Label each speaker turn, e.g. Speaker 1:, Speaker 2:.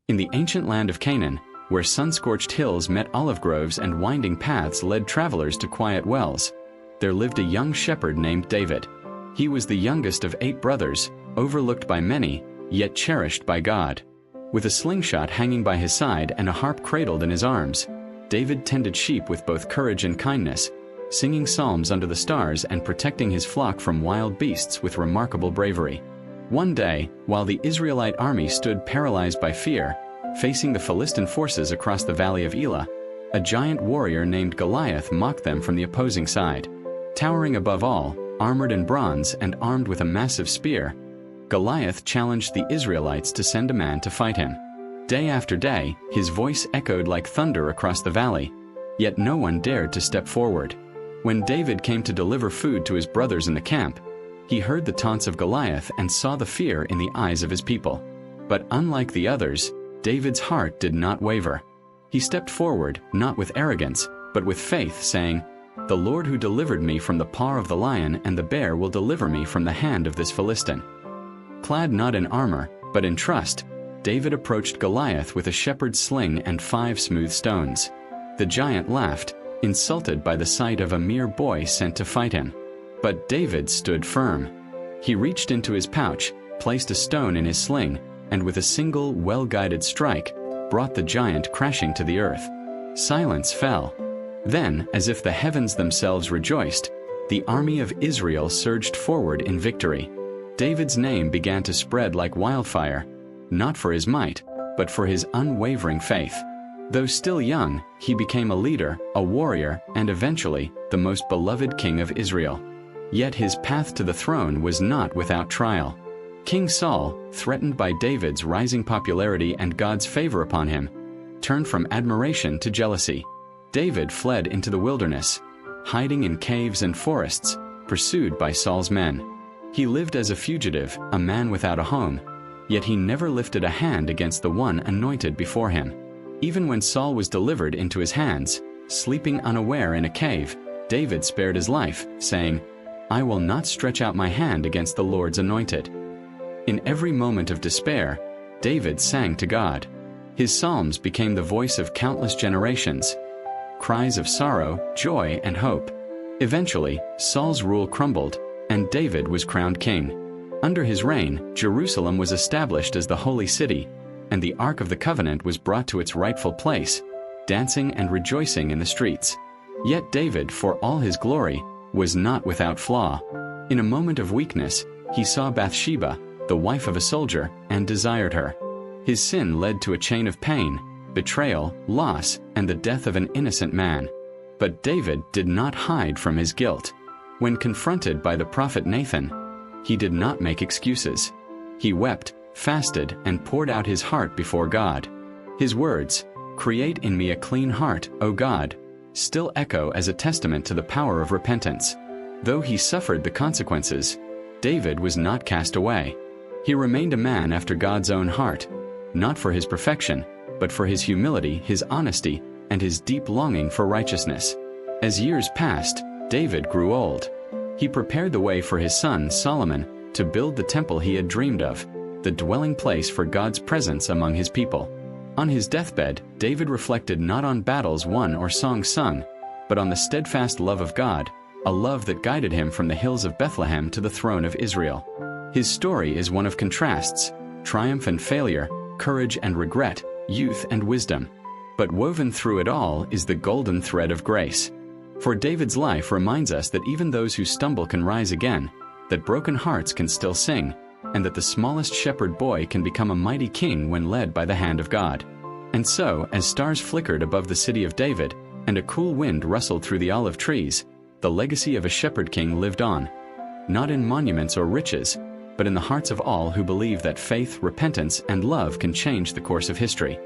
Speaker 1: In the ancient land of Canaan, where sun-scorched hills met olive groves and winding paths led travelers to quiet wells, there lived a young shepherd named David. He was the youngest of 8 brothers, overlooked by many, yet cherished by God. With a slingshot hanging by his side and a harp cradled in his arms, David tended sheep with both courage and kindness, singing psalms under the stars and protecting his flock from wild beasts with remarkable bravery. One day, while the Israelite army stood paralyzed by fear, facing the Philistine forces across the valley of Elah, a giant warrior named Goliath mocked them from the opposing side. Towering above all, armored in bronze and armed with a massive spear, Goliath challenged the Israelites to send a man to fight him. Day after day, his voice echoed like thunder across the valley, yet no one dared to step forward. When David came to deliver food to his brothers in the camp, he heard the taunts of Goliath and saw the fear in the eyes of his people. But unlike the others, David's heart did not waver. He stepped forward, not with arrogance, but with faith, saying, "The Lord who delivered me from the paw of the lion and the bear will deliver me from the hand of this Philistine." Clad not in armor, but in trust, David approached Goliath with a shepherd's sling and 5 smooth stones. The giant laughed, insulted by the sight of a mere boy sent to fight him. But David stood firm. He reached into his pouch, placed a stone in his sling, and with a single well-guided strike, brought the giant crashing to the earth. Silence fell. Then, as if the heavens themselves rejoiced, the army of Israel surged forward in victory. David's name began to spread like wildfire, not for his might, but for his unwavering faith. Though still young, he became a leader, a warrior, and eventually, the most beloved king of Israel. Yet his path to the throne was not without trial. King Saul, threatened by David's rising popularity and God's favor upon him, turned from admiration to jealousy. David fled into the wilderness, hiding in caves and forests, pursued by Saul's men. He lived as a fugitive, a man without a home, yet he never lifted a hand against the one anointed before him. Even when Saul was delivered into his hands, sleeping unaware in a cave, David spared his life, saying, "I will not stretch out my hand against the Lord's anointed." In every moment of despair, David sang to God. His psalms became the voice of countless generations, cries of sorrow, joy, and hope. Eventually, Saul's rule crumbled, and David was crowned king. Under his reign, Jerusalem was established as the holy city, and the Ark of the Covenant was brought to its rightful place, dancing and rejoicing in the streets. Yet David, for all his glory, was not without flaw. In a moment of weakness, he saw Bathsheba, the wife of a soldier, and desired her. His sin led to a chain of pain, betrayal, loss, and the death of an innocent man. But David did not hide from his guilt. When confronted by the prophet Nathan, he did not make excuses. He wept, fasted, and poured out his heart before God. His words, "Create in me a clean heart, O God," still echo as a testament to the power of repentance. Though he suffered the consequences, David was not cast away. He remained a man after God's own heart, not for his perfection, but for his humility, his honesty, and his deep longing for righteousness. As years passed, David grew old. He prepared the way for his son, Solomon, to build the temple he had dreamed of, the dwelling place for God's presence among his people. On his deathbed, David reflected not on battles won or songs sung, but on the steadfast love of God, a love that guided him from the hills of Bethlehem to the throne of Israel. His story is one of contrasts, triumph and failure, courage and regret, youth and wisdom. But woven through it all is the golden thread of grace. For David's life reminds us that even those who stumble can rise again, that broken hearts can still sing, and that the smallest shepherd boy can become a mighty king when led by the hand of God. And so, as stars flickered above the city of David, and a cool wind rustled through the olive trees, the legacy of a shepherd king lived on, not in monuments or riches, but in the hearts of all who believe that faith, repentance, and love can change the course of history.